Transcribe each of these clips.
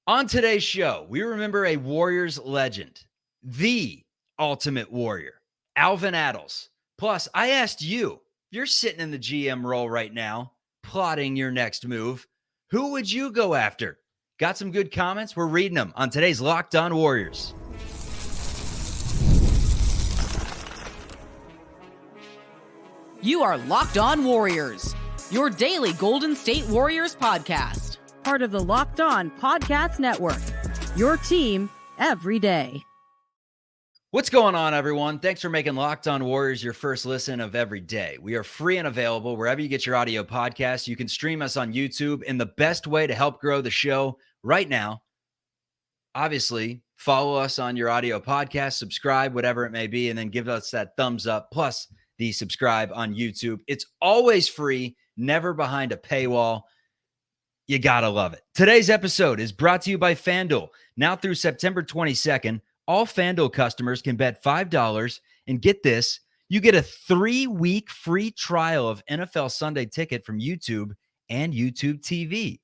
On today's show, we remember a Warriors legend, the ultimate warrior, Alvin Attles. Plus, I asked you, if you're sitting in the GM role right now, plotting your next move, who would you go after? Got some good comments? We're reading them on today's Locked On Warriors. You are Locked On Warriors, your daily Golden State Warriors podcast. Part of the Locked On Podcast Network, your team every day. What's going on, everyone? Thanks for making Locked On Warriors your first listen of every day. We are free and available wherever you get your audio podcasts. You can stream us on YouTube, and the best way to help grow the show right now, obviously, follow us on your audio podcast, subscribe, whatever it may be, and then give us that thumbs up, plus the subscribe on YouTube. It's always free, never behind a paywall. You gotta love it. Today's episode is brought to you by FanDuel. Now through September 22nd, all FanDuel customers can bet $5 and get this, you get a 3-week free trial of NFL Sunday Ticket from YouTube and YouTube TV.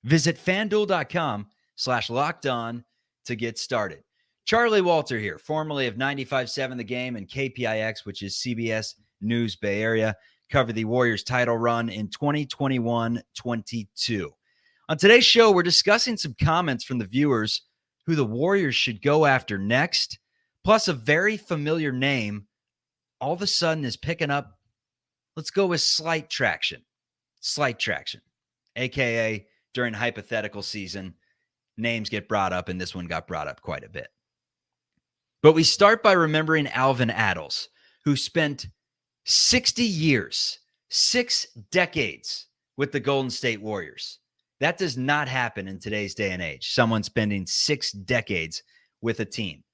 Visit FanDuel.com/lockedon to get started. Charlie Walter here, formerly of 95.7 The Game and KPIX, which is CBS News Bay Area, cover the Warriors title run in 2021-22. On today's show, we're discussing some comments from the viewers who the Warriors should go after next, plus a very familiar name all of a sudden is picking up, let's go with slight traction, aka during hypothetical season, names get brought up, and this one got brought up quite a bit. But we start by remembering Alvin Attles, who spent 60 years, 6 decades with the Golden State Warriors. That does not happen in today's day and age. Someone spending 6 decades with a team.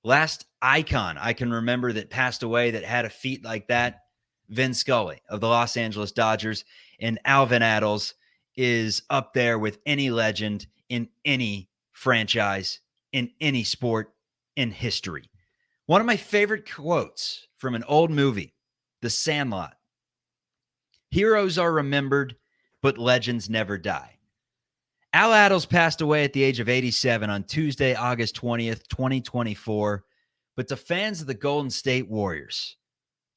Last icon I can remember that passed away that had a feat like that, Vin Scully of the Los Angeles Dodgers. And Alvin Attles is up there with any legend in any franchise, in any sport, in history. One of my favorite quotes from an old movie, The Sandlot. Heroes are remembered, but legends never die. Al Attles passed away at the age of 87 on Tuesday, August 20th, 2024. But to fans of the Golden State Warriors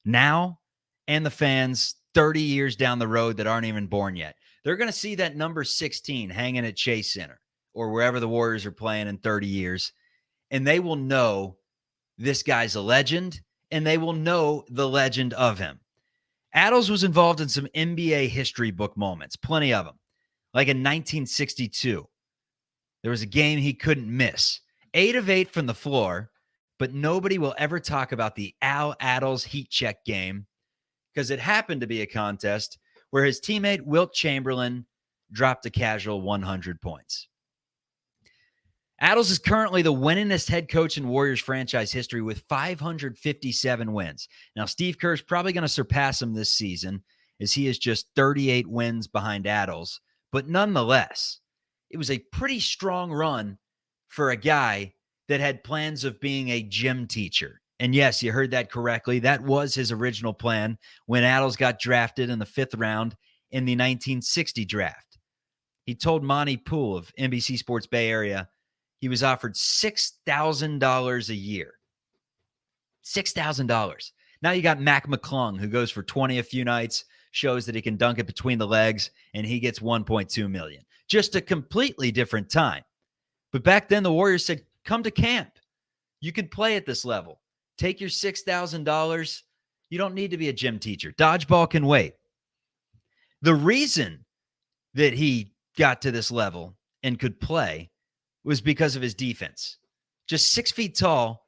now and the fans 30 years down the road that aren't even born yet, they're going to see that number 16 hanging at Chase Center or wherever the Warriors are playing in 30 years. And they will know this guy's a legend, and they will know the legend of him. Attles was involved in some NBA history book moments, plenty of them. Like in 1962, there was a game he couldn't miss. 8 of 8 from the floor, but nobody will ever talk about the Al Attles heat check game because it happened to be a contest where his teammate Wilt Chamberlain dropped a casual 100 points. Attles is currently the winningest head coach in Warriors franchise history with 557 wins. Now, Steve Kerr's probably going to surpass him this season as he is just 38 wins behind Attles. But nonetheless, it was a pretty strong run for a guy that had plans of being a gym teacher. And yes, you heard that correctly. That was his original plan when Attles got drafted in the 5th round in the 1960 draft. He told Monty Poole of NBC Sports Bay Area he was offered $6,000 a year. $6,000. Now you got Mac McClung, who goes for 20 a few nights, shows that he can dunk it between the legs, and he gets $1.2 million. Just a completely different time. But back then, the Warriors said, come to camp. You can play at this level. Take your $6,000. You don't need to be a gym teacher. Dodgeball can wait. The reason that he got to this level and could play was because of his defense. Just 6 feet tall,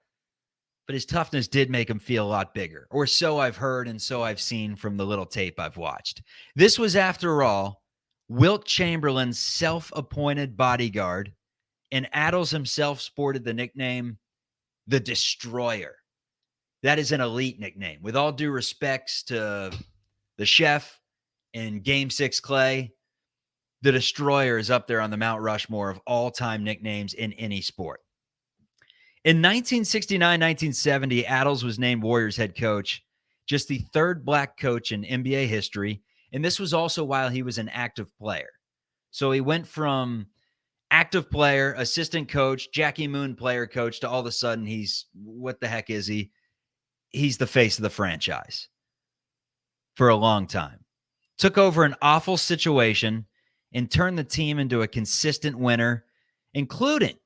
but his toughness did make him feel a lot bigger, or so I've heard and so I've seen from the little tape I've watched. This was, after all, Wilt Chamberlain's self-appointed bodyguard, and Attles himself sported the nickname the Destroyer. That is an elite nickname. With all due respects to the chef and Game 6 Clay, the Destroyer is up there on the Mount Rushmore of all-time nicknames in any sport. In 1969-1970, Attles was named Warriors head coach, just the 3rd black coach in NBA history, and this was also while he was an active player. So he went from active player, assistant coach, Jackie Moon player coach, to all of a sudden what the heck is he? He's the face of the franchise for a long time. Took over an awful situation and turned the team into a consistent winner, including,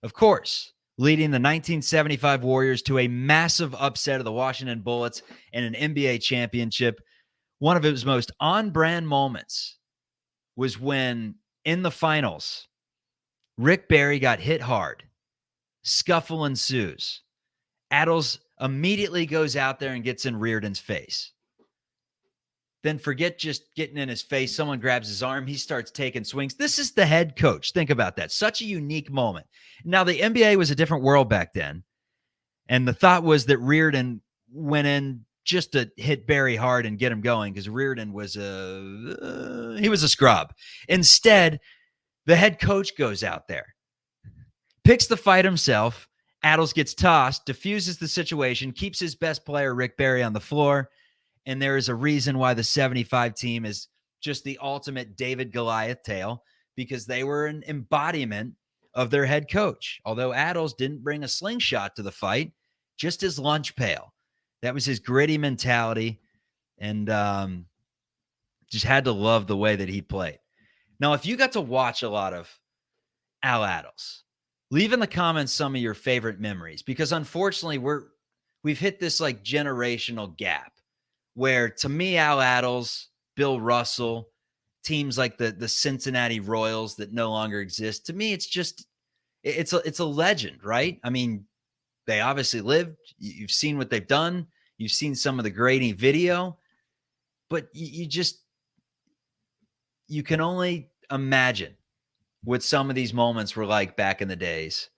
of course, leading the 1975 Warriors to a massive upset of the Washington Bullets in an NBA championship. One of his most on-brand moments was when, in the finals, Rick Barry got hit hard. Scuffle ensues. Attles immediately goes out there and gets in Reardon's face. Then forget just getting in his face. Someone grabs his arm. He starts taking swings. This is the head coach. Think about that. Such a unique moment. Now, the NBA was a different world back then. And the thought was that Reardon went in just to hit Barry hard and get him going, because Reardon was he was a scrub. Instead, the head coach goes out there, picks the fight himself. Attles gets tossed, diffuses the situation, keeps his best player, Rick Barry, on the floor. And there is a reason why the 75 team is just the ultimate David Goliath tale, because they were an embodiment of their head coach. Although Attles didn't bring a slingshot to the fight, just his lunch pail. That was his gritty mentality, and just had to love the way that he played. Now, if you got to watch a lot of Al Attles, leave in the comments some of your favorite memories, because unfortunately we've hit this like generational gap where, to me, Al Attles, Bill Russell, teams like the Cincinnati Royals that no longer exist, to me, it's a legend, right? I mean, they obviously lived. You've seen what they've done. You've seen some of the grainy video, but you can only imagine what some of these moments were like back in the days.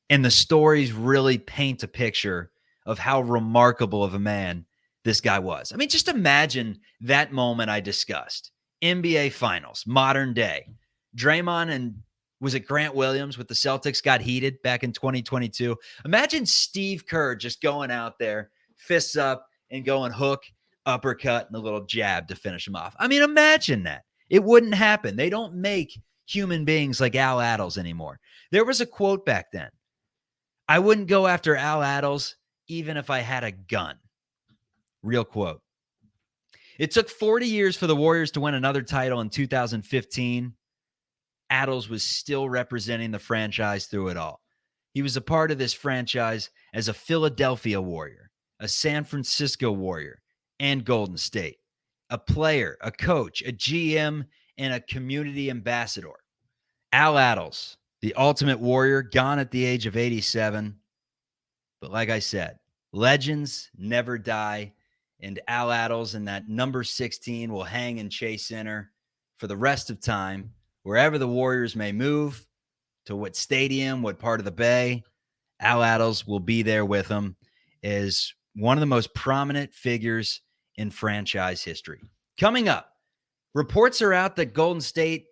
And the stories really paint a picture of how remarkable of a man this guy was. I mean, just imagine that moment I discussed. NBA Finals, modern day. Draymond and was it Grant Williams with the Celtics got heated back in 2022? Imagine Steve Kerr just going out there, fists up, and going hook, uppercut, and a little jab to finish him off. I mean, imagine that. It wouldn't happen. They don't make human beings like Al Attles anymore. There was a quote back then. I wouldn't go after Al Attles even if I had a gun. Real quote. It took 40 years for the Warriors to win another title in 2015. Attles was still representing the franchise through it all. He was a part of this franchise as a Philadelphia Warrior, a San Francisco Warrior, and Golden State. A player, a coach, a GM, and a community ambassador. Al Attles, the ultimate warrior, gone at the age of 87. But like I said, legends never die. And Al Attles and that number 16 will hang in Chase Center for the rest of time. Wherever the Warriors may move, to what stadium, what part of the Bay, Al Attles will be there with them as one of the most prominent figures in franchise history. Coming up, reports are out that Golden State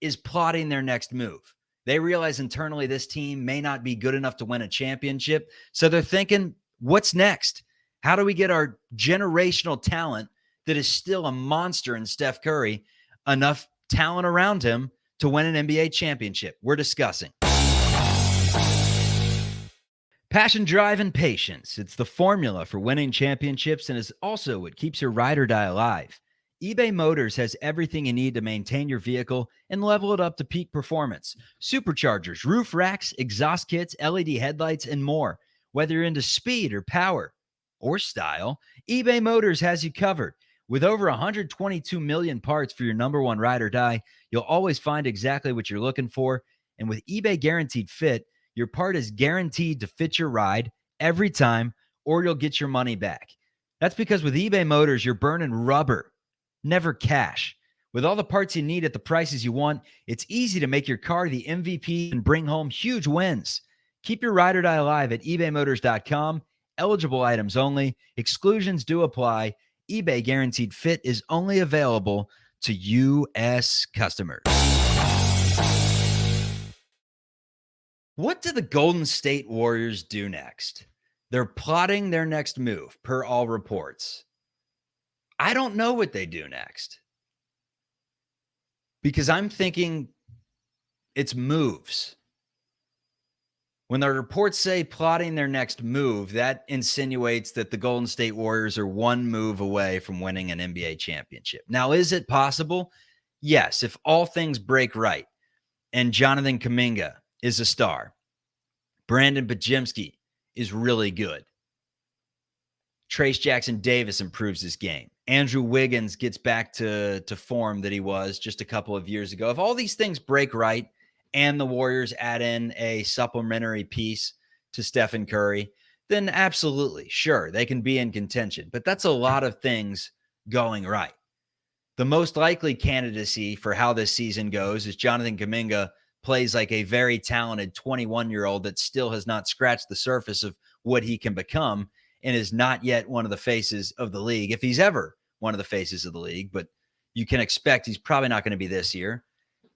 is plotting their next move. They realize internally this team may not be good enough to win a championship, so they're thinking, what's next? How do we get our generational talent that is still a monster in Steph Curry, enough talent around him to win an NBA championship? We're discussing. Passion, drive, and patience. It's the formula for winning championships and is also what keeps your ride or die alive. eBay Motors has everything you need to maintain your vehicle and level it up to peak performance. Superchargers, roof racks, exhaust kits, LED headlights, and more. Whether you're into speed or power or style, eBay Motors has you covered. With over 122 million parts for your number one ride or die, you'll always find exactly what you're looking for. And with eBay Guaranteed Fit, your part is guaranteed to fit your ride every time, or you'll get your money back. That's because with eBay Motors, you're burning rubber, never cash. With all the parts you need at the prices you want, it's easy to make your car the MVP and bring home huge wins. Keep your ride or die alive at ebaymotors.com. Eligible items only. Exclusions do apply. eBay Guaranteed Fit is only available to U.S. customers. What do the Golden State Warriors do next? They're plotting their next move, per all reports. I don't know what they do next, because I'm thinking It's moves. When the reports say plotting their next move, that insinuates that the Golden State Warriors are one move away from winning an NBA championship. Now, is it possible? Yes, if all things break right and Jonathan Kuminga is a star, Brandon Bajemski is really good, Trayce Jackson-Davis improves his game, Andrew Wiggins gets back to form that he was just a couple of years ago. If all these things break right and the Warriors add in a supplementary piece to Stephen Curry, then absolutely, sure, they can be in contention. But that's a lot of things going right. The most likely candidacy for how this season goes is Jonathan Kuminga plays like a very talented 21-year-old that still has not scratched the surface of what he can become and is not yet one of the faces of the league, if he's ever one of the faces of the league. But you can expect he's probably not going to be this year.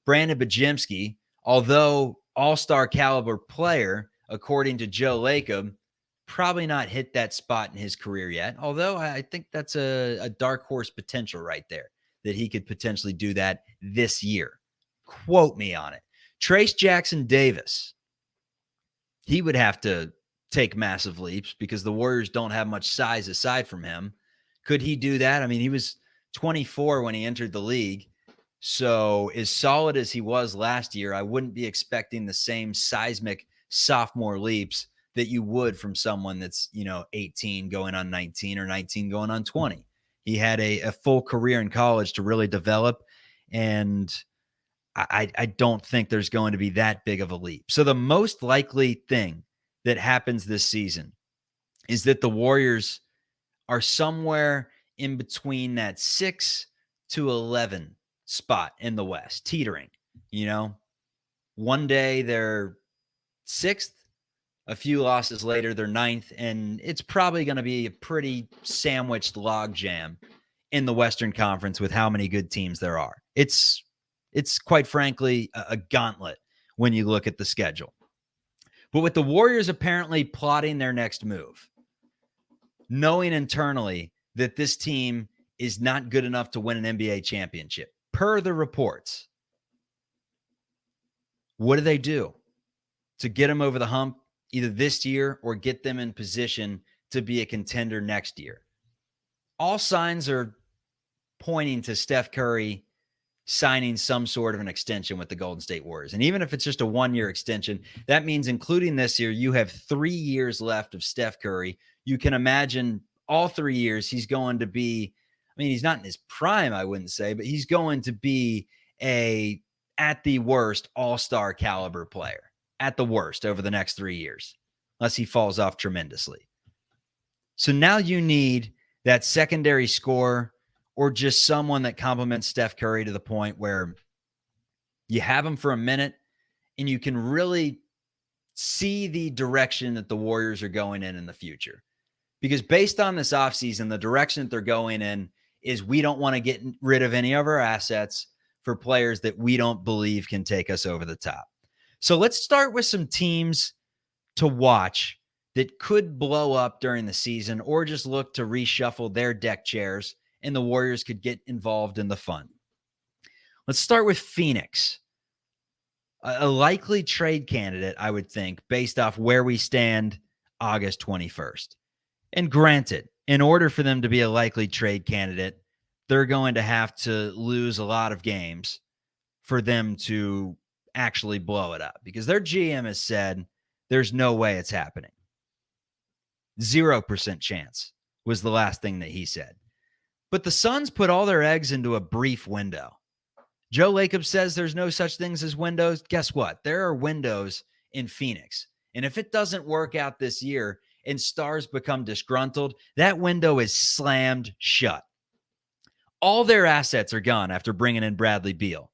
Brandon Bajemski, although all-star caliber player, according to Joe Lacob, probably not hit that spot in his career yet, although I think that's a dark horse potential right there, that he could potentially do that this year. Quote me on it. Trayce Jackson-Davis, he would have to take massive leaps because the Warriors don't have much size aside from him. Could he do that? I mean, he was 24 when he entered the league. So as solid as he was last year, I wouldn't be expecting the same seismic sophomore leaps that you would from someone that's, 18 going on 19 or 19 going on 20. He had a full career in college to really develop, and I don't think there's going to be that big of a leap. So the most likely thing that happens this season is that the Warriors are somewhere in between that 6 to 11 spot in the West, teetering. One day they're 6th, a few losses later they're 9th, and it's probably going to be a pretty sandwiched logjam in the Western Conference with how many good teams there are. It's quite frankly a gauntlet when you look at the schedule. But with the Warriors apparently plotting their next move, knowing internally that this team is not good enough to win an NBA championship, per the reports, what do they do to get them over the hump either this year or get them in position to be a contender next year? All signs are pointing to Steph Curry signing some sort of an extension with the Golden State Warriors. And even if it's just a 1-year extension, that means including this year, you have 3 years left of Steph Curry. You can imagine all 3 years he's going to be, he's not in his prime, I wouldn't say, but he's going to be at the worst, all-star caliber player. At the worst over the next 3 years, unless he falls off tremendously. So now you need that secondary scorer or just someone that complements Steph Curry to the point where you have him for a minute and you can really see the direction that the Warriors are going in the future. Because based on this offseason, the direction that they're going in is we don't want to get rid of any of our assets for players that we don't believe can take us over the top. So let's start with some teams to watch that could blow up during the season or just look to reshuffle their deck chairs and the Warriors could get involved in the fun. Let's start with Phoenix. A likely trade candidate, I would think, based off where we stand August 21st. And granted, in order for them to be a likely trade candidate, they're going to have to lose a lot of games for them to actually blow it up, because their GM has said there's no way it's happening. 0% chance was the last thing that he said. But the Suns put all their eggs into a brief window. Joe Lacob says there's no such things as windows. Guess what? There are windows in Phoenix. And if it doesn't work out this year and stars become disgruntled, that window is slammed shut. All their assets are gone after bringing in Bradley Beal.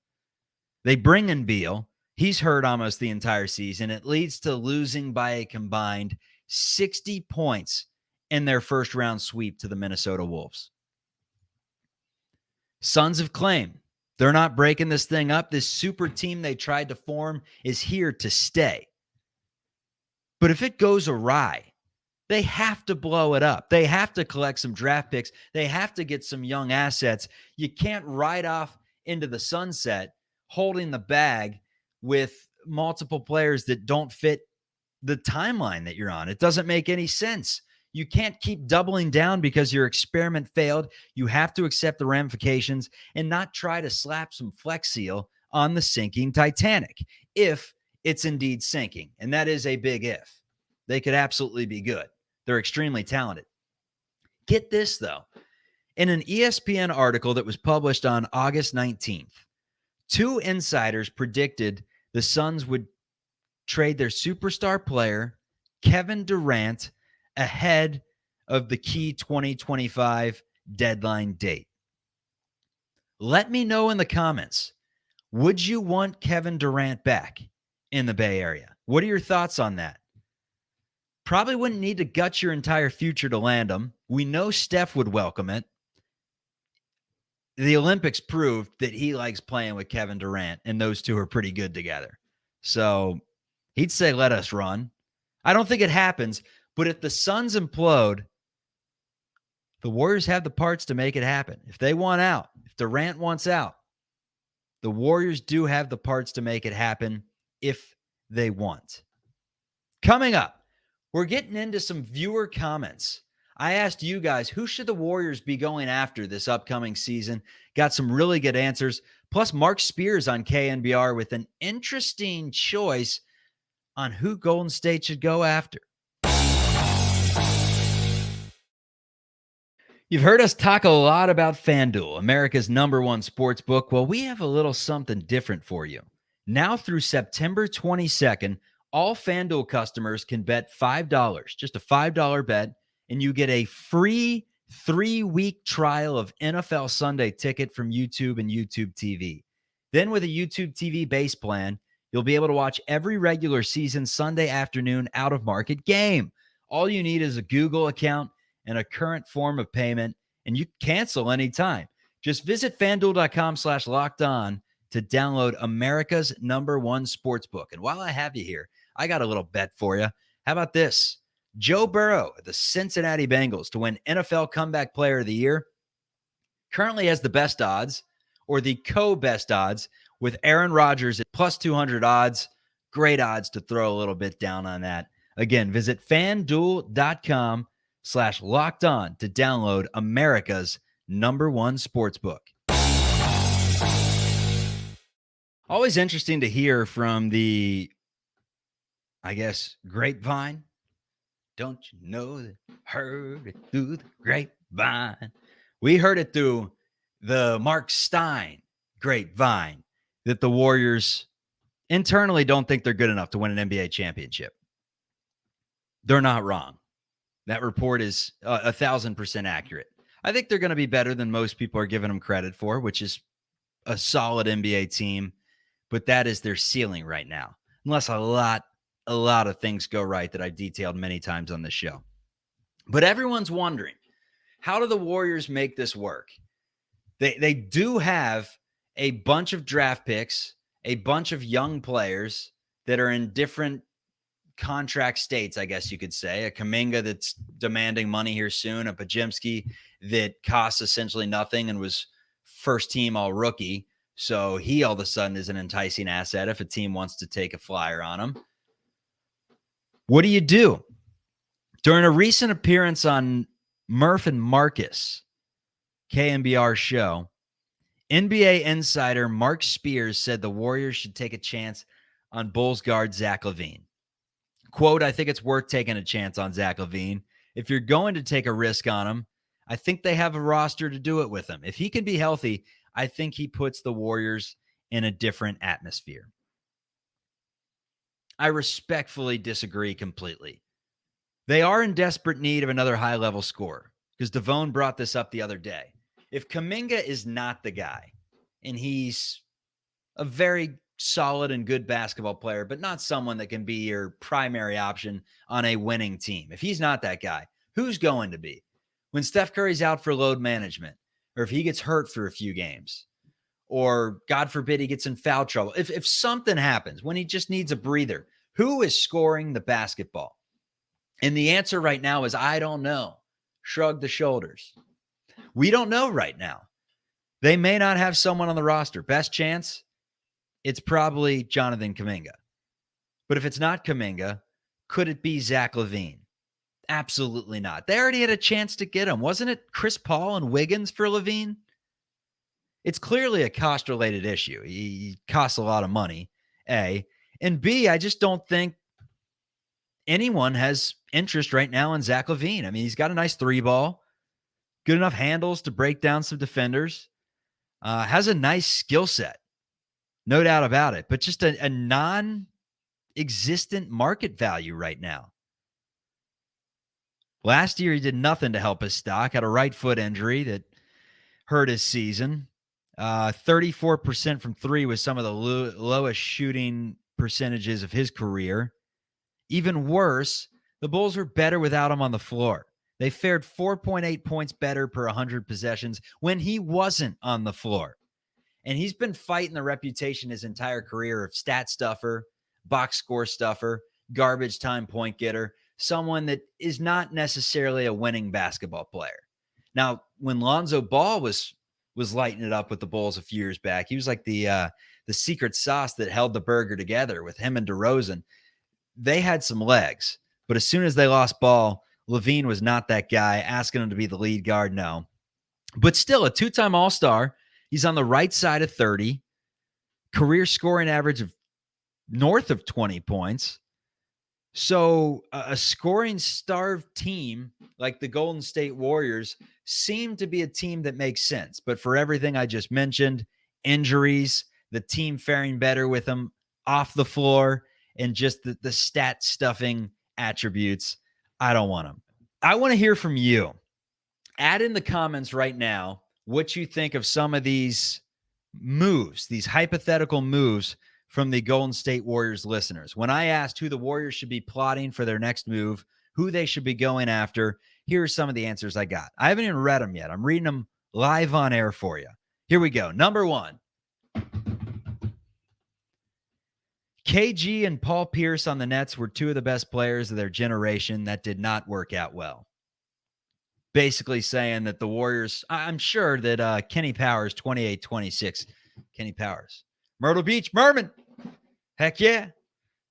They bring in Beal. He's hurt almost the entire season. It leads to losing by a combined 60 points in their first round sweep to the Minnesota Wolves. Suns have claimed they're not breaking this thing up. This super team they tried to form is here to stay. But if it goes awry, they have to blow it up. They have to collect some draft picks. They have to get some young assets. You can't ride off into the sunset holding the bag with multiple players that don't fit the timeline that you're on. It doesn't make any sense. You can't keep doubling down because your experiment failed. You have to accept the ramifications and not try to slap some Flex Seal on the sinking Titanic if it's indeed sinking. And that is a big if. They could absolutely be good. They're extremely talented. Get this, though. In an ESPN article that was published on August 19th, 2 insiders predicted the Suns would trade their superstar player, Kevin Durant, ahead of the key 2025 deadline date. Let me know in the comments, would you want Kevin Durant back in the Bay Area? What are your thoughts on that? Probably wouldn't need to gut your entire future to land him. We know Steph would welcome it. The Olympics proved that he likes playing with Kevin Durant, and those two are pretty good together. So he'd say, let us run. I don't think it happens, but if the Suns implode, the Warriors have the parts to make it happen. If they want out, if Durant wants out, the Warriors do have the parts to make it happen if they want. Coming up, we're getting into some viewer comments. I asked you guys, who should the Warriors be going after this upcoming season? Got some really good answers. Plus, Mark Spears on KNBR with an interesting choice on who Golden State should go after. You've heard us talk a lot about FanDuel, America's #1 sportsbook. Well, we have a little something different for you. Now through September 22nd, all FanDuel customers can bet $5, just a $5 bet, and you get a free 3-week trial of NFL Sunday Ticket from YouTube and YouTube TV. Then with a YouTube TV base plan, you'll be able to watch every regular season Sunday afternoon out-of-market game. All you need is a Google account and a current form of payment, and you cancel anytime. Just visit FanDuel.com/lockedon to download America's #1 sportsbook. And while I have you here, I got a little bet for you. How about this? Joe Burrow, the Cincinnati Bengals, to win NFL Comeback Player of the Year, currently has the best odds, or the co-best odds, with Aaron Rodgers at plus 200 odds. Great odds to throw a little bit down on that. Again, visit FanDuel.com/lockedon to download America's #1 sportsbook. Always interesting to hear from the, I guess, grapevine. Don't you know that heard it through the grapevine? We heard it through the Mark Stein grapevine that the Warriors internally don't think they're good enough to win an NBA championship. They're not wrong. That report is 1,000% accurate. I think they're going to be better than most people are giving them credit for, which is a solid NBA team, but that is their ceiling right now, unless a lot of things go right that I detailed many times on the show. But everyone's wondering, how do the Warriors make this work? They do have a bunch of draft picks, a bunch of young players that are in different contract states, I guess you could say. A Kuminga that's demanding money here soon, a Podziemski that costs essentially nothing and was first team all rookie. So he all of a sudden is an enticing asset if a team wants to take a flyer on him. What do you do? During a recent appearance on Murph and Marcus, KNBR show, NBA insider Mark Spears said the Warriors should take a chance on Bulls guard Zach LaVine. Quote, I think it's worth taking a chance on Zach LaVine. If you're going to take a risk on him, I think they have a roster to do it with him. If he can be healthy, I think he puts the Warriors in a different atmosphere. I respectfully disagree completely. They are in desperate need of another high-level scorer, because Devone brought this up the other day. If Kuminga is not the guy, and he's a very solid and good basketball player, but not someone that can be your primary option on a winning team, if he's not that guy, who's going to be? When Steph Curry's out for load management, or if he gets hurt for a few games, or God forbid he gets in foul trouble, if something happens when he just needs a breather, who is scoring the basketball? And the answer right now is, I don't know. Shrug the shoulders. We don't know right now. They may not have someone on the roster. Best chance, it's probably Jonathan Kuminga. But if it's not Kuminga, could it be Zach LaVine? Absolutely not. They already had a chance to get him. Wasn't it Chris Paul and Wiggins for LaVine? It's clearly a cost-related issue. He costs a lot of money, A. And B, I just don't think anyone has interest right now in Zach LaVine. I mean, he's got a nice three ball, good enough handles to break down some defenders, has a nice skill set, no doubt about it, but just a non-existent market value right now. Last year, he did nothing to help his stock, had a right foot injury that hurt his season. 34% from three was some of the lowest shooting percentages of his career. Even worse, the Bulls were better without him on the floor. They fared 4.8 points better per 100 possessions when he wasn't on the floor. And he's been fighting the reputation his entire career of stat stuffer, box score stuffer, garbage time point getter, someone that is not necessarily a winning basketball player. Now, when Lonzo Ball was lighting it up with the Bulls a few years back, he was like the secret sauce that held the burger together with him and DeRozan. They had some legs, but as soon as they lost Ball, LaVine was not that guy. Asking him to be the lead guard, no. But still, a two-time All-Star. He's on the right side of 30. Career scoring average of north of 20 points. So a scoring-starved team like the Golden State Warriors seem to be a team that makes sense. But for everything I just mentioned, injuries, the team faring better with him off the floor, and just the stat stuffing attributes, I don't want them. I want to hear from you. Add in the comments right now what you think of some of these moves, these hypothetical moves from the Golden State Warriors listeners. When I asked who the Warriors should be plotting for their next move, who they should be going after, here are some of the answers I got. I haven't even read them yet. I'm reading them live on air for you. Here we go. Number one. KG and Paul Pierce on the Nets were two of the best players of their generation. That did not work out well. Basically saying that the Warriors, I'm sure that Kenny Powers, 28-26, Kenny Powers, Myrtle Beach, Merman, heck yeah,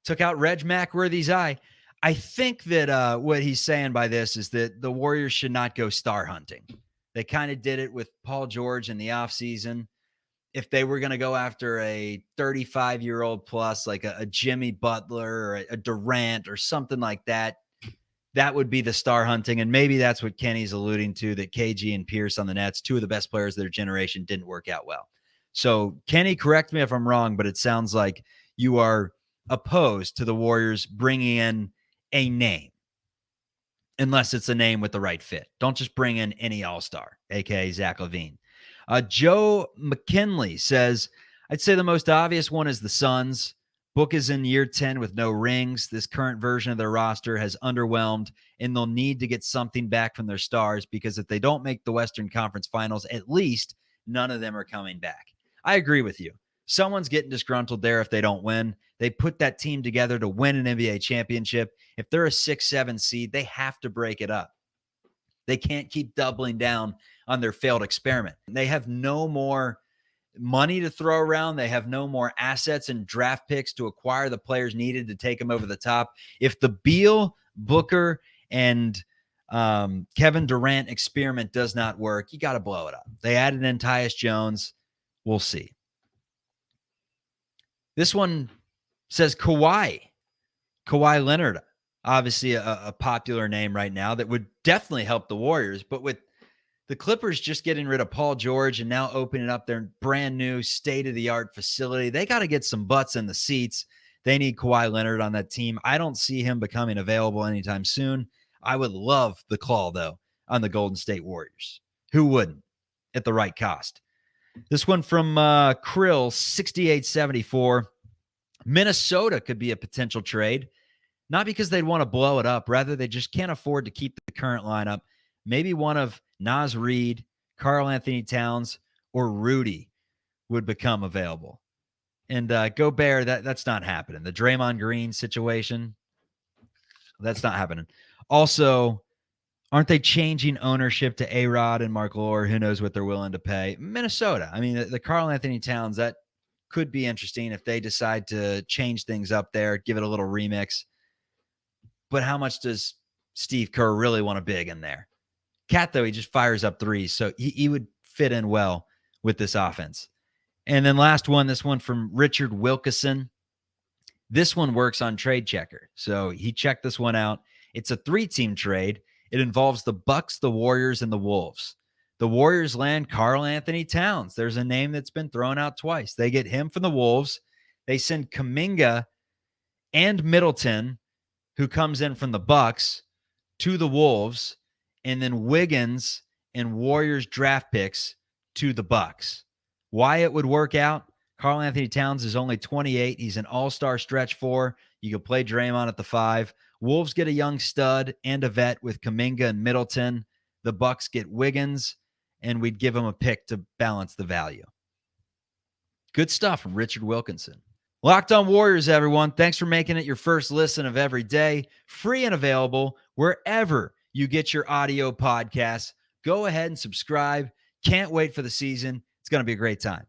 took out Reg Mackworthy's eye. I think that what he's saying by this is that the Warriors should not go star hunting. They kind of did it with Paul George in the offseason. If they were going to go after a 35-year-old plus, like a Jimmy Butler or a Durant or something like that, that would be the star hunting. And maybe that's what Kenny's alluding to, that KG and Pierce on the Nets, two of the best players of their generation, didn't work out well. So Kenny, correct me if I'm wrong, but it sounds like you are opposed to the Warriors bringing in a name, unless it's a name with the right fit. Don't just bring in any all-star, aka Zach LaVine. Joe McKinley says, I'd say the most obvious one is the Suns. Book is in year 10 with no rings. This current version of their roster has underwhelmed, and they'll need to get something back from their stars, because if they don't make the Western Conference Finals, at least none of them are coming back. I agree with you. Someone's getting disgruntled there if they don't win. They put that team together to win an NBA championship. If they're a 6-7 seed, they have to break it up. They can't keep doubling down on their failed experiment. They have no more money to throw around. They have no more assets and draft picks to acquire the players needed to take them over the top. If the Beal, Booker, and Kevin Durant experiment does not work, you got to blow it up. They added in Tyus Jones. We'll see. This one says Kawhi Leonard, obviously a popular name right now that would definitely help the Warriors, but with the Clippers just getting rid of Paul George and now opening up their brand new state-of-the-art facility, they got to get some butts in the seats. They need Kawhi Leonard on that team. I don't see him becoming available anytime soon. I would love the call, though, on the Golden State Warriors. Who wouldn't at the right cost? This one from Krill, 6874. Minnesota could be a potential trade, not because they'd want to blow it up. Rather, they just can't afford to keep the current lineup. Maybe one of Naz Reid, Karl Anthony Towns, or Rudy would become available. And Gobert, that's not happening. The Draymond Green situation, that's not happening. Also, aren't they changing ownership to A-Rod and Mark Lore? Who knows what they're willing to pay? Minnesota. I mean, the Karl Anthony Towns, that could be interesting if they decide to change things up there, give it a little remix. But how much does Steve Kerr really want to big in there? Cat, though, he just fires up threes, so he would fit in well with this offense. And then last one, this one from Richard Wilkeson. This one works on Trade Checker. So he checked this one out. It's a 3-team trade. It involves the Bucks, the Warriors, and the Wolves. The Warriors land Karl Anthony Towns. There's a name that's been thrown out twice. They get him from the Wolves. They send Kuminga and Middleton, who comes in from the Bucks, to the Wolves, and then Wiggins and Warriors draft picks to the Bucks. Why it would work out? Karl Anthony Towns is only 28. He's an all-star stretch 4. You could play Draymond at the 5. Wolves get a young stud and a vet with Kuminga and Middleton. The Bucks get Wiggins, and we'd give them a pick to balance the value. Good stuff from Richard Wilkinson. Locked On Warriors, everyone. Thanks for making it your first listen of every day. Free and available wherever you get your audio podcasts. Go ahead and subscribe. Can't wait for the season. It's going to be a great time.